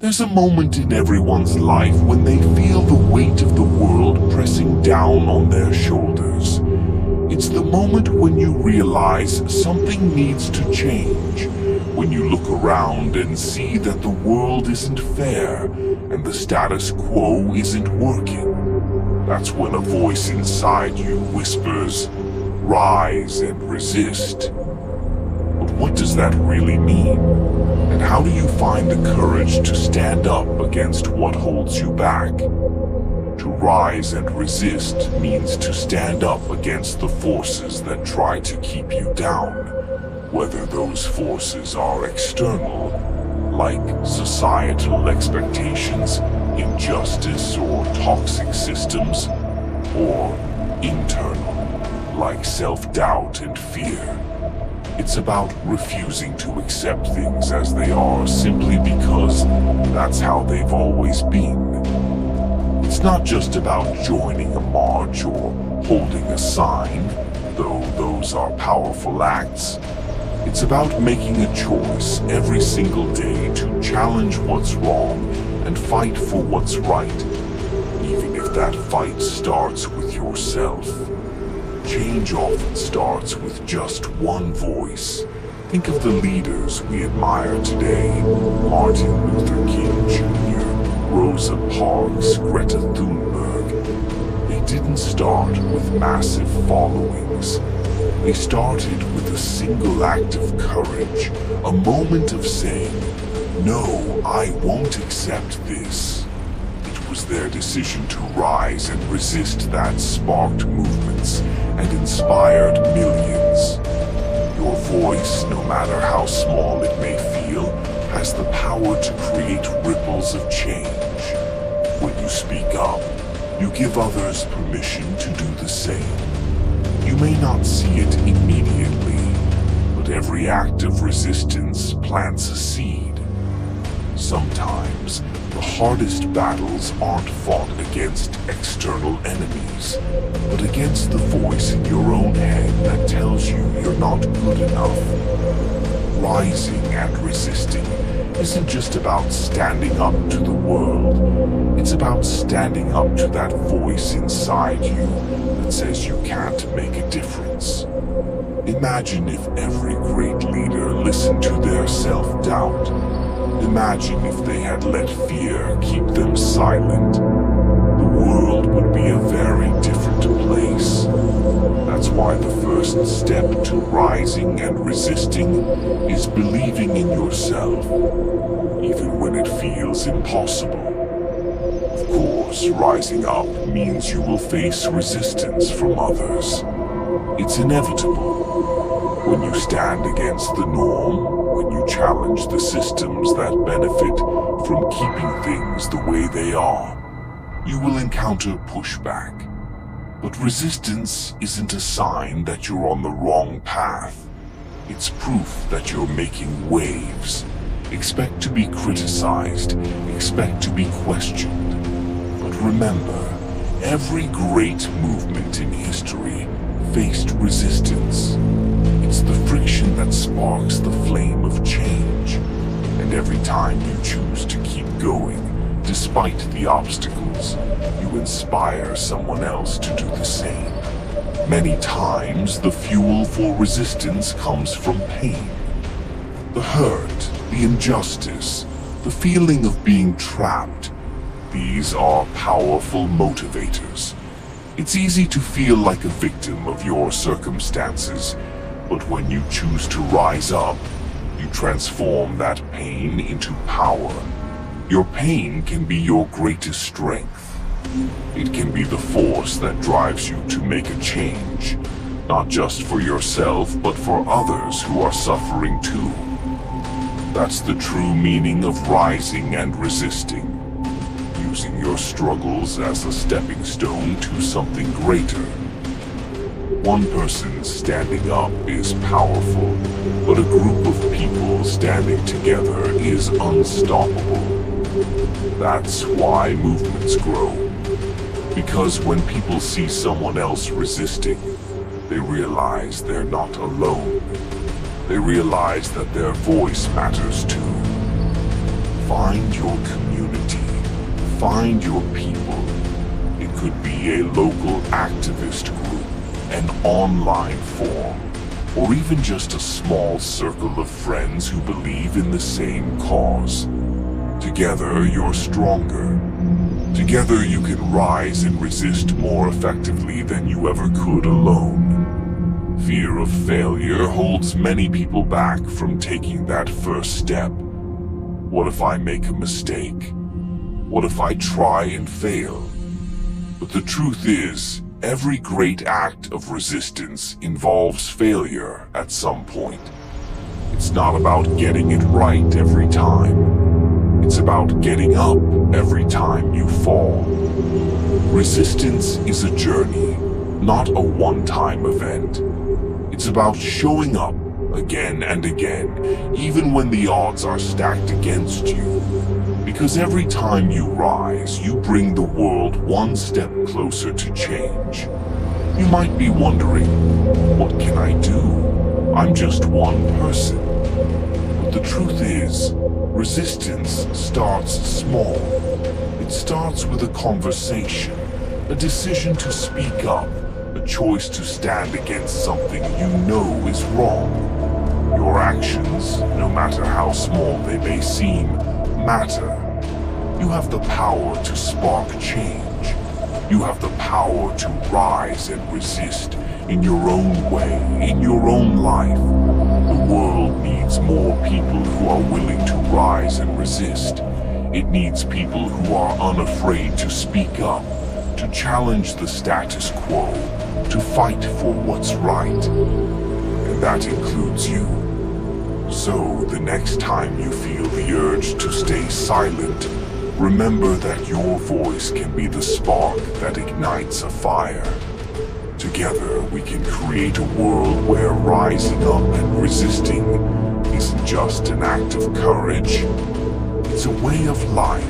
There's a moment in everyone's life when they feel the weight of the world pressing down on their shoulders. It's the moment when you realize something needs to change, when you look around and see that the world isn't fair and the status quo isn't working. That's when a voice inside you whispers, "Rise and resist." But what does that really mean? And how do you find the courage to stand up against what holds you back? To rise and resist means to stand up against the forces that try to keep you down, whether those forces are external, like societal expectations, injustice, or toxic systems, or internal, like self-doubt and fear. It's about refusing to accept things as they are simply because that's how they've always been. It's not just about joining a march or holding a sign, though those are powerful acts. It's about making a choice every single day to challenge what's wrong and fight for what's right, even if that fight starts with yourself. Change often starts with just one voice. Think of the leaders we admire today: Martin Luther King Jr., Rosa Parks, Greta Thunberg. They didn't start with massive followings. They started with a single act of courage, a moment of saying, "No, I won't accept this." It was their decision to rise and resist that sparked movements and inspired millions. Your voice, no matter how small it may feel, has the power to create ripples of change. When you speak up, you give others permission to do the same. You may not see it immediately, but every act of resistance plants a seed. Sometimes, the hardest battles aren't fought against external enemies, but against the voice in your own head that tells you you're not good enough. Rising and resisting isn't just about standing up to the world. It's about standing up to that voice inside you that says you can't make a difference. Imagine if every great leader listened to their self-doubt. Imagine if they had let fear keep them silent. The world would be a very different place. That's why the first step to rising and resisting is believing in yourself, even when it feels impossible. Of course, rising up means you will face resistance from others. It's inevitable. When you stand against the norm, when you challenge the systems that benefit from keeping things the way they are, you will encounter pushback. But resistance isn't a sign that you're on the wrong path. It's proof that you're making waves. Expect to be criticized, expect to be questioned. But remember, every great movement in history faced resistance. It's the friction that sparks the flame of change. And every time you choose to keep going, despite the obstacles, you inspire someone else to do the same. Many times, the fuel for resistance comes from pain. The hurt, the injustice, the feeling of being trapped. These are powerful motivators. It's easy to feel like a victim of your circumstances, but when you choose to rise up, you transform that pain into power. Your pain can be your greatest strength. It can be the force that drives you to make a change, not just for yourself, but for others who are suffering too. That's the true meaning of rising and resisting, using your struggles as a stepping stone to something greater. One person standing up is powerful, but a group of people standing together is unstoppable. That's why movements grow. Because when people see someone else resisting, they realize they're not alone. They realize that their voice matters too. Find your community. Find your people. It could be a local activist group, an online forum, or even just a small circle of friends who believe in the same cause. Together, you're stronger. Together, you can rise and resist more effectively than you ever could alone. Fear of failure holds many people back from taking that first step. What if I make a mistake? What if I try and fail? But the truth is, every great act of resistance involves failure at some point. It's not about getting it right every time. It's about getting up every time you fall. Resistance is a journey, not a one-time event. It's about showing up again and again, even when the odds are stacked against you. Because every time you rise, you bring the world one step closer to change. You might be wondering, what can I do? I'm just one person. But the truth is, resistance starts small. It starts with a conversation, a decision to speak up, a choice to stand against something you know is wrong. Your actions, no matter how small they may seem, matter. You have the power to spark change. You have the power to rise and resist in your own way, in your own life. The world needs more people who are willing to rise and resist. It needs people who are unafraid to speak up, to challenge the status quo, to fight for what's right. And that includes you. So, the next time you feel the urge to stay silent, remember that your voice can be the spark that ignites a fire. Together, we can create a world where rising up and resisting isn't just an act of courage, it's a way of life.